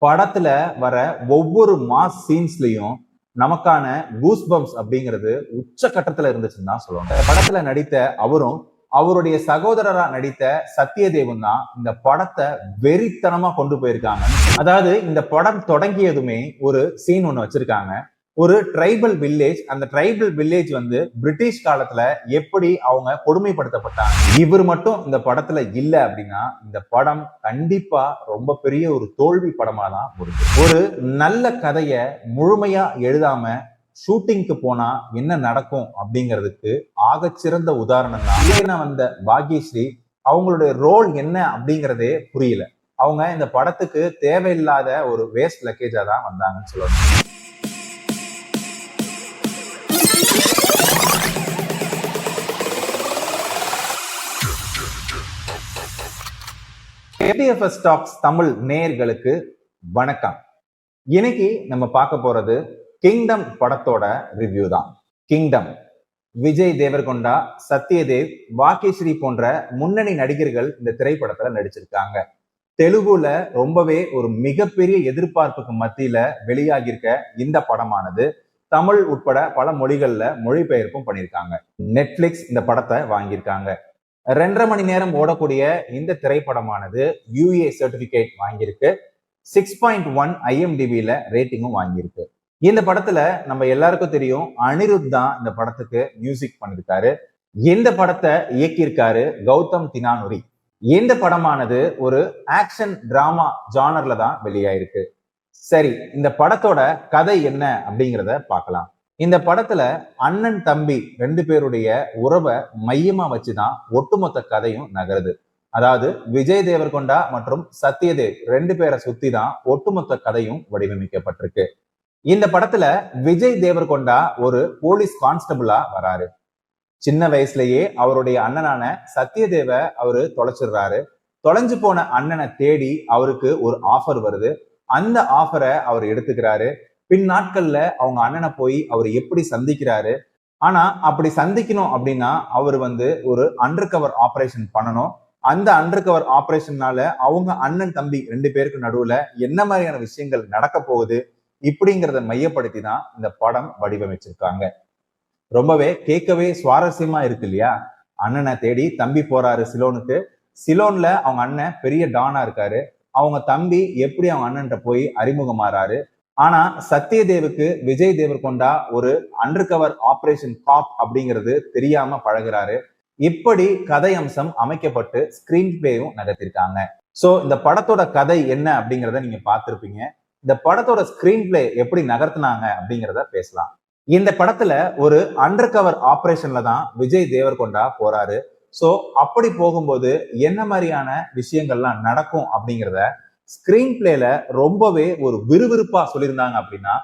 படத்துல வர ஒவ்வொரு மாஸ் சீன்ஸ்லயும் நமக்கான கூஸ் பம்ப்ஸ் அப்படிங்கிறது உச்சகட்டத்துல இருந்துச்சுன்னு தான் சொல்லுவாங்க. படத்துல நடித்த அவரும் அவருடைய சகோதரரா நடித்த சத்யதேவன் தான் இந்த படத்தை வெறித்தனமா கொண்டு போயிருக்காங்க. அதாவது இந்த படம் தொடங்கியதுமே ஒரு சீன் ஒண்ணு வச்சிருக்காங்க. ஒரு ட்ரைபல் வில்லேஜ், அந்த ட்ரைபல் வில்லேஜ் வந்து பிரிட்டிஷ் காலத்துல எப்படி அவங்க கொடுமைப்படுத்தப்பட்டாங்க. இவர் மட்டும் இந்த படத்துல இல்ல அப்படின்னா இந்த படம் கண்டிப்பா ரொம்ப பெரிய ஒரு தோல்வி படமா தான் முடியும். ஒரு நல்ல கதைய முழுமையா எழுதாம ஷூட்டிங்க்கு போனா என்ன நடக்கும் அப்படிங்கிறதுக்கு ஆகச்சிறந்த உதாரணம் தான் வந்த பாக்யஸ்ரீ. அவங்களுடைய ரோல் என்ன அப்படிங்கிறதே புரியல. அவங்க இந்த படத்துக்கு தேவையில்லாத ஒரு வேஸ்ட் லக்கேஜா தான் வந்தாங்கன்னு சொல்லணும். KDFS டாக்ஸ் தமிழ் நேயர்களுக்கு வணக்கம். இன்னைக்கு நம்ம பார்க்க போறது கிங்டம் படத்தோட ரிவ்யூ தான். கிங்டம் விஜய் தேவர்கொண்டா, சத்யதேவ், பாக்யஸ்ரீ போன்ற முன்னணி நடிகர்கள் இந்த திரைப்படத்துல நடிச்சிருக்காங்க. தெலுங்குல ரொம்பவே ஒரு மிகப்பெரிய எதிர்பார்ப்புக்கு மத்தியில வெளியாகியிருக்க இந்த படமானது தமிழ் உட்பட பல மொழிகள்ல மொழிபெயர்ப்பும் பண்ணியிருக்காங்க. நெட்ஃபிளிக்ஸ் இந்த படத்தை வாங்கியிருக்காங்க. 2.5 மணி நேரம் ஓடக்கூடிய இந்த திரைப்படமானது UA சர்டிபிகேட் வாங்கியிருக்கு. 6.1 IMDbல ரேட்டிங்கும் வாங்கியிருக்கு. இந்த படத்துல நம்ம எல்லாருக்கும் தெரியும், அனிருத் தான் இந்த படத்துக்கு மியூசிக் பண்ணிருக்காரு. இந்த படத்தை இயக்கியிருக்காரு கௌதம் தினானுரி. இந்த படமானது ஒரு ஆக்ஷன் டிராமா ஜானர்ல தான் வெளியாயிருக்கு. சரி, இந்த படத்தோட கதை என்ன அப்படிங்கிறத பார்க்கலாம். இந்த படத்துல அண்ணன் தம்பி 2 பேருடைய உறவை மையமா வச்சுதான் ஒட்டுமொத்த கதையும் நகருது. அதாவது விஜய் தேவர்கொண்டா மற்றும் சத்யதேவ் 2 பேரை சுத்தி தான் ஒட்டுமொத்த கதையும் வடிவமைக்கப்பட்டிருக்கு. இந்த படத்துல விஜய் தேவர்கொண்டா ஒரு போலீஸ் கான்ஸ்டபிளா வராரு. சின்ன வயசுலயே அவருடைய அண்ணனான சத்யதேவ அவரு தொலைச்சிடுறாரு. தொலைஞ்சு போன அண்ணனை தேடி அவருக்கு ஒரு ஆஃபர் வருது. அந்த ஆஃபரை அவர் எடுத்துக்கிறாரு. பின் நாட்கள்ல அவங்க அண்ணனை போய் அவர் எப்படி சந்திக்கிறாரு. ஆனா அப்படி சந்திக்கணும் அப்படின்னா அவர் வந்து ஒரு அண்டர் கவர் ஆபரேஷன் பண்ணணும். அந்த அண்டர் கவர் ஆபரேஷன்னால அவங்க அண்ணன் தம்பி 2 பேருக்கு நடுவுல என்ன மாதிரியான விஷயங்கள் நடக்க போகுது இப்படிங்கிறத மையப்படுத்தி தான் இந்த படம் வடிவமைச்சிருக்காங்க. ரொம்பவே கேட்கவே சுவாரஸ்யமா இருக்கு இல்லையா? அண்ணனை தேடி தம்பி போறாரு சிலோனுக்கு. சிலோன்ல அவங்க அண்ணன் பெரிய டானா இருக்காரு. அவங்க தம்பி எப்படி அவங்க அண்ணன்ட்ட போய் அறிமுகமாறாரு. ஆனா சத்யதேவுக்கு விஜய் தேவர்கொண்டா ஒரு அண்டர் கவர் ஆபரேஷன் காப் அப்படிங்கிறது தெரியாம பழகுறாரு. இப்படி கதை அம்சம் அமைக்கப்பட்டு ஸ்கிரீன் பிளேயும் நகர்த்திருக்காங்க. சோ இந்த படத்தோட கதை என்ன அப்படிங்கிறத நீங்க பார்த்திருப்பீங்க. இந்த படத்தோட ஸ்கிரீன் பிளே எப்படி நகர்த்தினாங்க அப்படிங்கிறத பேசலாம். இந்த படத்துல ஒரு அண்டர் கவர் ஆபரேஷன்ல தான் விஜய் தேவர்கொண்டா போறாரு. சோ அப்படி போகும்போது என்ன மாதிரியான விஷயங்கள்லாம் நடக்கும் அப்படிங்கிறத ஸ்கிரீன் பிளேல ரொம்பவே ஒரு விறுவிறுப்பா சொல்லியிருந்தாங்க அப்படின்னா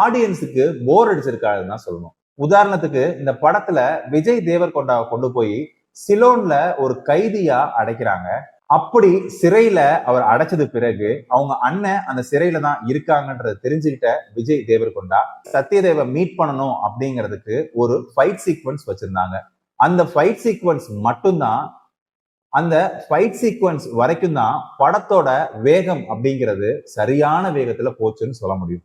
ஆடியன்ஸுக்கு போர் அடிச்சிருக்காதுன்னு தான் சொல்லணும். உதாரணத்துக்கு இந்த படத்துல விஜய் தேவர்கொண்டாவை கொண்டு போய் சிலோன்ல ஒரு கைதியா அடைக்கிறாங்க. அப்படி சிறையில அவர் அடைச்சது பிறகு அவங்க அண்ணன் அந்த சிறையில தான் இருக்காங்கன்றத தெரிஞ்சுக்கிட்ட விஜய் தேவர்கொண்டா சத்யதேவ மீட் பண்ணணும் அப்படிங்கிறதுக்கு ஒரு ஃபைட் சீக்வன்ஸ் வச்சிருந்தாங்க. அந்த ஃபைட் சீக்வன்ஸ் மட்டும்தான், அந்த ஃபைட் சீக்வன்ஸ் வரைக்கும் தான் படத்தோட வேகம் அப்படிங்கிறது சரியான வேகத்துல போச்சுன்னு சொல்ல முடியும்.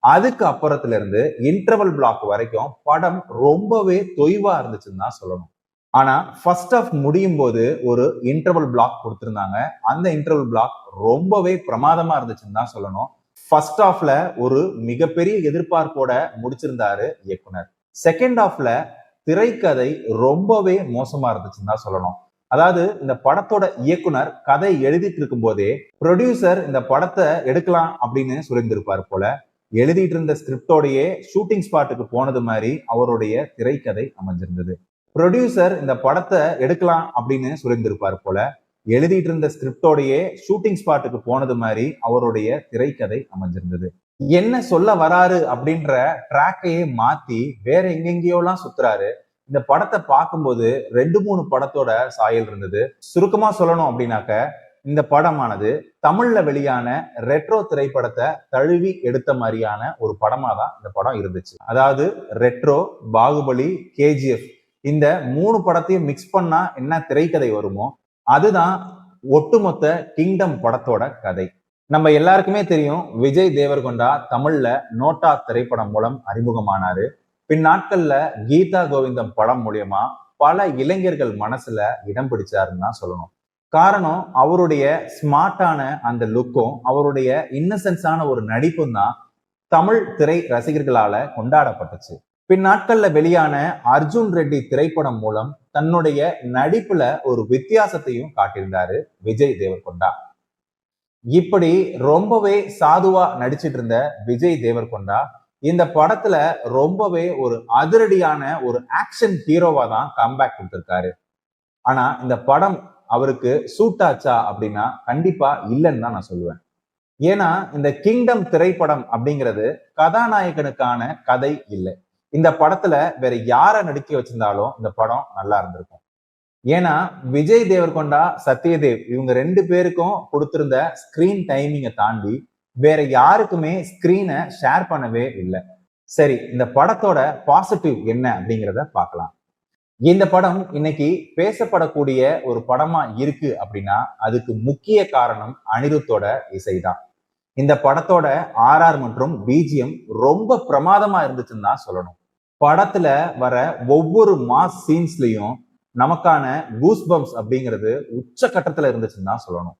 அதுக்கு அப்புறத்துல இருந்து இன்டர்வல் பிளாக் வரைக்கும் படம் ரொம்பவே தொய்வா இருந்துச்சுன்னு தான் சொல்லணும். ஆனா ஃபர்ஸ்ட் ஆஃப் முடியும் போது ஒரு இன்டர்வல் பிளாக் கொடுத்திருந்தாங்க. அந்த இன்டர்வல் பிளாக் ரொம்பவே பிரமாதமா இருந்துச்சுன்னு தான் சொல்லணும். ஃபர்ஸ்ட் ஆஃப்ல ஒரு மிகப்பெரிய எதிர்பார்ப்போட முடிச்சிருந்தாரு இயக்குனர். செகண்ட் ஆஃப்ல திரைக்கதை ரொம்பவே மோசமா இருந்துச்சுன்னு தான் சொல்லணும். அதாவது இந்த படத்தோட இயக்குனர் கதை எழுதிட்டு இருக்கும் போதே ப்ரொடியூசர் இந்த படத்தை எடுக்கலாம் அப்படின்னு சொல்லியிருந்திருப்பார் போல. எழுதிட்டு இருந்த ஸ்கிரிப்டோடையே ஷூட்டிங் ஸ்பாட்டுக்கு போனது மாதிரி அவருடைய திரைக்கதை அமைஞ்சிருந்தது. ப்ரொடியூசர் இந்த படத்தை எடுக்கலாம் அப்படின்னு சொல்லியிருந்திருப்பார் போல. எழுதிட்டு இருந்த ஸ்கிரிப்டோடையே ஷூட்டிங் ஸ்பாட்டுக்கு போனது மாதிரி அவருடைய திரைக்கதை அமைஞ்சிருந்தது. என்ன சொல்ல வராரு அப்படின்ற ட்ராக்கையே மாத்தி வேற எங்கெங்கயோலாம் சுத்துறாரு. இந்த படத்தை பார்க்கும்போது 2-3 படத்தோட சாயல் இருந்தது. சுருக்கமா சொல்லணும் அப்படின்னாக்க இந்த படமானது தமிழ்ல வெளியான ரெட்ரோ திரைப்படத்தை தழுவி எடுத்த மாதிரியான ஒரு படமா தான் இந்த படம் இருந்துச்சு. அதாவது ரெட்ரோ, பாகுபலி, KGF இந்த 3 படத்தையும் மிக்ஸ் பண்ணா என்ன திரைக்கதை வருமோ அதுதான் ஒட்டுமொத்த கிங்டம் படத்தோட கதை. நம்ம எல்லாருக்குமே தெரியும் விஜய் தேவர்கொண்டா தமிழ்ல நோட்டா திரைப்படம் மூலம் அறிமுகமானாரு. பின் நாட்கள்ல கீதா கோவிந்தம் படம் மூலியமா பல இளைஞர்கள் மனசுல இடம் பிடிச்சாருன்னு தான் சொல்லணும். காரணம் அவருடைய ஸ்மார்ட்டான அந்த லுக்கும் அவருடைய இன்னசென்ஸான ஒரு நடிப்பும் தான் தமிழ் திரை ரசிகர்களால கொண்டாடப்பட்டுச்சு. பின் நாட்கள்ல வெளியான அர்ஜுன் ரெட்டி திரைப்படம் மூலம் தன்னுடைய நடிப்புல ஒரு வித்தியாசத்தையும் காட்டியிருந்தாரு விஜய் தேவர்கொண்டா. இப்படி ரொம்பவே சாதுவா நடிச்சிட்டு இருந்த விஜய் தேவர்கொண்டா இந்த படத்துல ரொம்பவே ஒரு அதிரடியான ஒரு ஆக்ஷன் ஹீரோவா தான் கம்பேக் கொடுத்திருக்காரு. ஆனா இந்த படம் அவருக்கு சூட் ஆச்சா அப்படின்னா கண்டிப்பா இல்லைன்னு தான் நான் சொல்லுவேன். ஏன்னா இந்த கிங்டம் திரைப்படம் அப்படிங்கிறது கதாநாயகனுக்கான கதை இல்லை. இந்த படத்துல வேற யாரை நடிக்க வச்சிருந்தாலும் இந்த படம் நல்லா இருந்திருக்கும். ஏன்னா விஜய் தேவர்கொண்டா சத்யதேவ் இவங்க 2 பேருக்கும் கொடுத்திருந்த ஸ்கிரீன் டைமிங்கை தாண்டி வேற யாருக்குமே ஸ்கிரீனை ஷேர் பண்ணவே இல்லை. சரி, இந்த படத்தோட பாசிட்டிவ் என்ன அப்படிங்கிறத பார்க்கலாம். இந்த படம் இன்னைக்கு பேசப்படக்கூடிய ஒரு படமா இருக்கு அப்படின்னா அதுக்கு முக்கிய காரணம் அனிருத்தோட இசைதான். இந்த படத்தோட ஆர்ஆர் மற்றும் பிஜிஎம் ரொம்ப பிரமாதமா இருந்துச்சுன்னு தான் சொல்லணும். படத்துல வர ஒவ்வொரு மாஸ் சீன்ஸ்லயும் நமக்கான கூஸ் பம்ப்ஸ் அப்படிங்கிறது உச்சகட்டத்துல இருந்துச்சுன்னு தான் சொல்லணும்.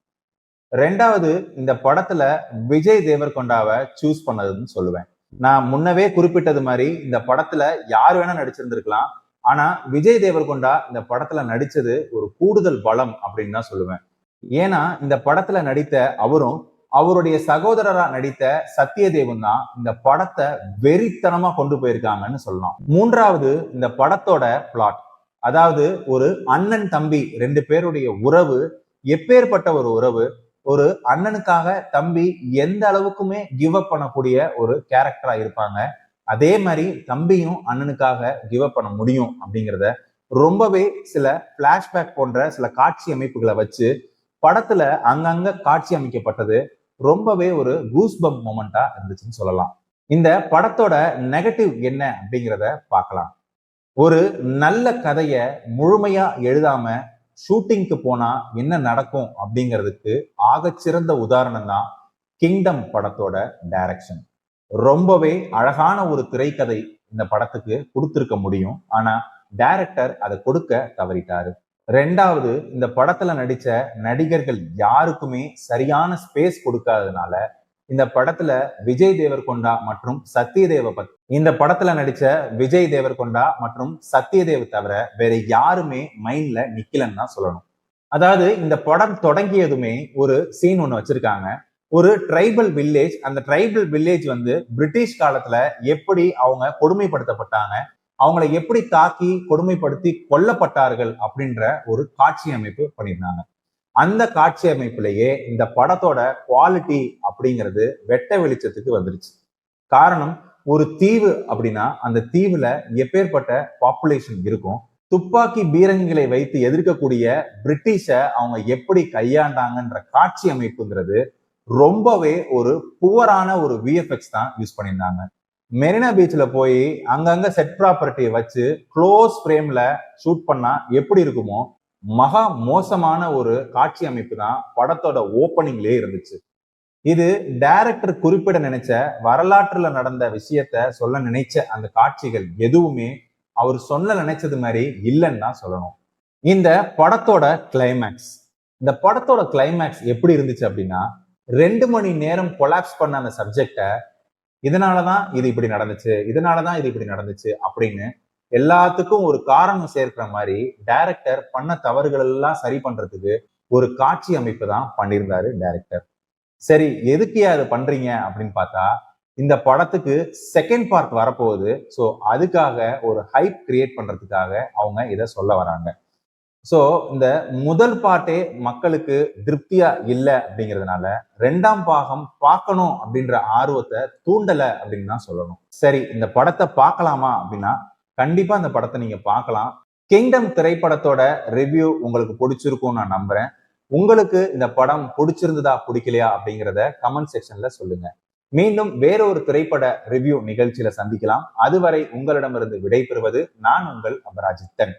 ரெண்டாவது, இந்த படத்துல விஜய் தேவர்கொண்டாவை சூஸ் பண்ணதுன்னு சொல்லுவேன். நான் முன்னவே குறிப்பிட்டது மாதிரி இந்த படத்துல யார் வேணா நடிச்சிருந்திருக்கலாம். ஆனா விஜய் தேவர்கொண்டா இந்த படத்துல நடிச்சது ஒரு கூடுதல் பலம் அப்படின்னு தான் சொல்லுவேன். ஏன்னா இந்த படத்துல நடித்த அவரும் அவருடைய சகோதரரா நடித்த சத்யதேவன் தான் இந்த படத்தை வெறித்தனமா கொண்டு போயிருக்காங்கன்னு சொல்லலாம். மூன்றாவது, இந்த படத்தோட பிளாட், அதாவது ஒரு அண்ணன் தம்பி 2 பேருடைய உறவு எப்பேற்பட்ட ஒரு உறவு. ஒரு அண்ணனுக்காக தம்பி எந்த அளவுக்குமே கிவ் அப் பண்ணக்கூடிய ஒரு கேரக்டரா இருப்பாங்க. அதே மாதிரி தம்பியும் அண்ணனுக்காக கிவ் அப் பண்ண முடியும் அப்படிங்கிறத ரொம்பவே சில பிளாஷ்பேக் போன்ற சில காட்சி அமைப்புகளை வச்சு படத்துல அங்கங்க காட்சி அமைக்கப்பட்டது ரொம்பவே ஒரு கூஸ் பம்ப் மொமெண்டா இருந்துச்சுன்னு சொல்லலாம். இந்த படத்தோட நெகட்டிவ் என்ன அப்படிங்கிறத பார்க்கலாம். ஒரு நல்ல கதைய முழுமையா எழுதாம ஷூட்டிங்க்கு போனா என்ன நடக்கும் அப்படிங்கிறதுக்கு ஆகச்சிறந்த உதாரணம் தான் கிங்டம் படத்தோட டைரக்ஷன். ரொம்பவே அழகான ஒரு திரைக்கதை இந்த படத்துக்கு கொடுத்திருக்க முடியும். ஆனா டைரக்டர் அதை கொடுக்க தவறிட்டாரு. ரெண்டாவது, இந்த படத்துல நடிச்ச நடிகர்கள் யாருக்குமே சரியான ஸ்பேஸ் கொடுக்காததுனால இந்த படத்துல விஜய் தேவர்கொண்டா மற்றும் சத்யதேவ இந்த படத்துல நடிச்ச விஜய் தேவர்கொண்டா மற்றும் சத்யதேவ் தவிர வேற யாருமே மைண்ட்ல நிக்கலன்னு தான் சொல்லணும். அதாவது இந்த படம் தொடங்கியதுமே ஒரு சீன் ஒண்ணு வச்சிருக்காங்க. ஒரு ட்ரைபல் வில்லேஜ், அந்த ட்ரைபல் வில்லேஜ் பிரிட்டிஷ் காலத்துல எப்படி அவங்க கொடுமைப்படுத்தப்பட்டாங்க, அவங்களை எப்படி தாக்கி கொடுமைப்படுத்தி கொல்லப்பட்டார்கள் அப்படின்ற ஒரு காட்சி அமைப்பு பண்ணியிருந்தாங்க. அந்த காட்சி அமைப்பிலேயே இந்த படத்தோட குவாலிட்டி அப்படிங்கிறது வெட்ட வெளிச்சத்துக்கு வந்துருச்சு. காரணம், ஒரு தீவு அப்படின்னா அந்த தீவுல எப்பேற்பட்ட பாப்புலேஷன் இருக்கும், துப்பாக்கி பீரங்கிகளை வைத்து எதிர்க்கக்கூடிய பிரிட்டிஷ அவங்க எப்படி கையாண்டாங்கன்ற காட்சி அமைப்புங்கிறது ரொம்பவே ஒரு புவரான ஒரு விஎஃப்எக்ஸ் தான் யூஸ் பண்ணியிருந்தாங்க. மெரினா பீச்ல போய் அங்கங்க செட் ப்ராப்பர்ட்டியை வச்சு க்ளோஸ் ஃப்ரேம்ல ஷூட் பண்ணா எப்படி இருக்குமோ மகா மோசமான ஒரு காட்சி அமைப்பு தான் படத்தோட ஓப்பனிங்லேயே இருந்துச்சு. இது டைரக்டர் குறிப்பிட நினைச்ச வரலாற்றுல நடந்த விஷயத்த சொல்ல நினைச்ச அந்த காட்சிகள் எதுவுமே அவர் சொல்ல நினைச்சது மாதிரி இல்லைன்னு தான் சொல்லணும். இந்த படத்தோட கிளைமேக்ஸ், இந்த படத்தோட கிளைமேக்ஸ் எப்படி இருந்துச்சு அப்படின்னா 2 மணி நேரம் கொலாப்ஸ் பண்ண அந்த சப்ஜெக்ட இதனாலதான் இது இப்படி நடந்துச்சு, இதனாலதான் இது இப்படி நடந்துச்சு அப்படின்னு எல்லாத்துக்கும் ஒரு காரணம் சேர்க்கிற மாதிரி டைரக்டர் பண்ண தவறுகள் எல்லாம் சரி பண்றதுக்கு ஒரு காட்சி அமைப்பு தான் பண்ணியிருந்தாரு டைரக்டர். சரி, எதுக்கு அதை பண்றீங்க அப்படின்னு பார்த்தா இந்த படத்துக்கு செகண்ட் பார்ட் வரப்போகுது. ஸோ அதுக்காக ஒரு ஹைப் கிரியேட் பண்றதுக்காக அவங்க இதை சொல்ல வராங்க. ஸோ இந்த முதல் பாட்டே மக்களுக்கு திருப்தியா இல்லை அப்படிங்கிறதுனால 2ஆம் பாகம் பார்க்கணும் அப்படின்ற ஆர்வத்தை தூண்டலை அப்படின்னு தான் சொல்லணும். சரி, இந்த படத்தை பார்க்கலாமா அப்படின்னா கண்டிப்பா இந்த படத்தை நீங்க பார்க்கலாம். கிங்டம் திரைப்படத்தோட ரிவ்யூ உங்களுக்கு பிடிச்சிருக்கும் நான் நம்புறேன். உங்களுக்கு இந்த படம் பிடிச்சிருந்ததா பிடிக்கலையா அப்படிங்கிறத கமெண்ட் செக்ஷன்ல சொல்லுங்க. மீண்டும் வேற ஒரு திரைப்பட ரிவ்யூ நிகழ்ச்சியில சந்திக்கலாம். அதுவரை உங்களிடமிருந்து விடைபெறுவது நான் உங்கள் அபராஜித்தன்.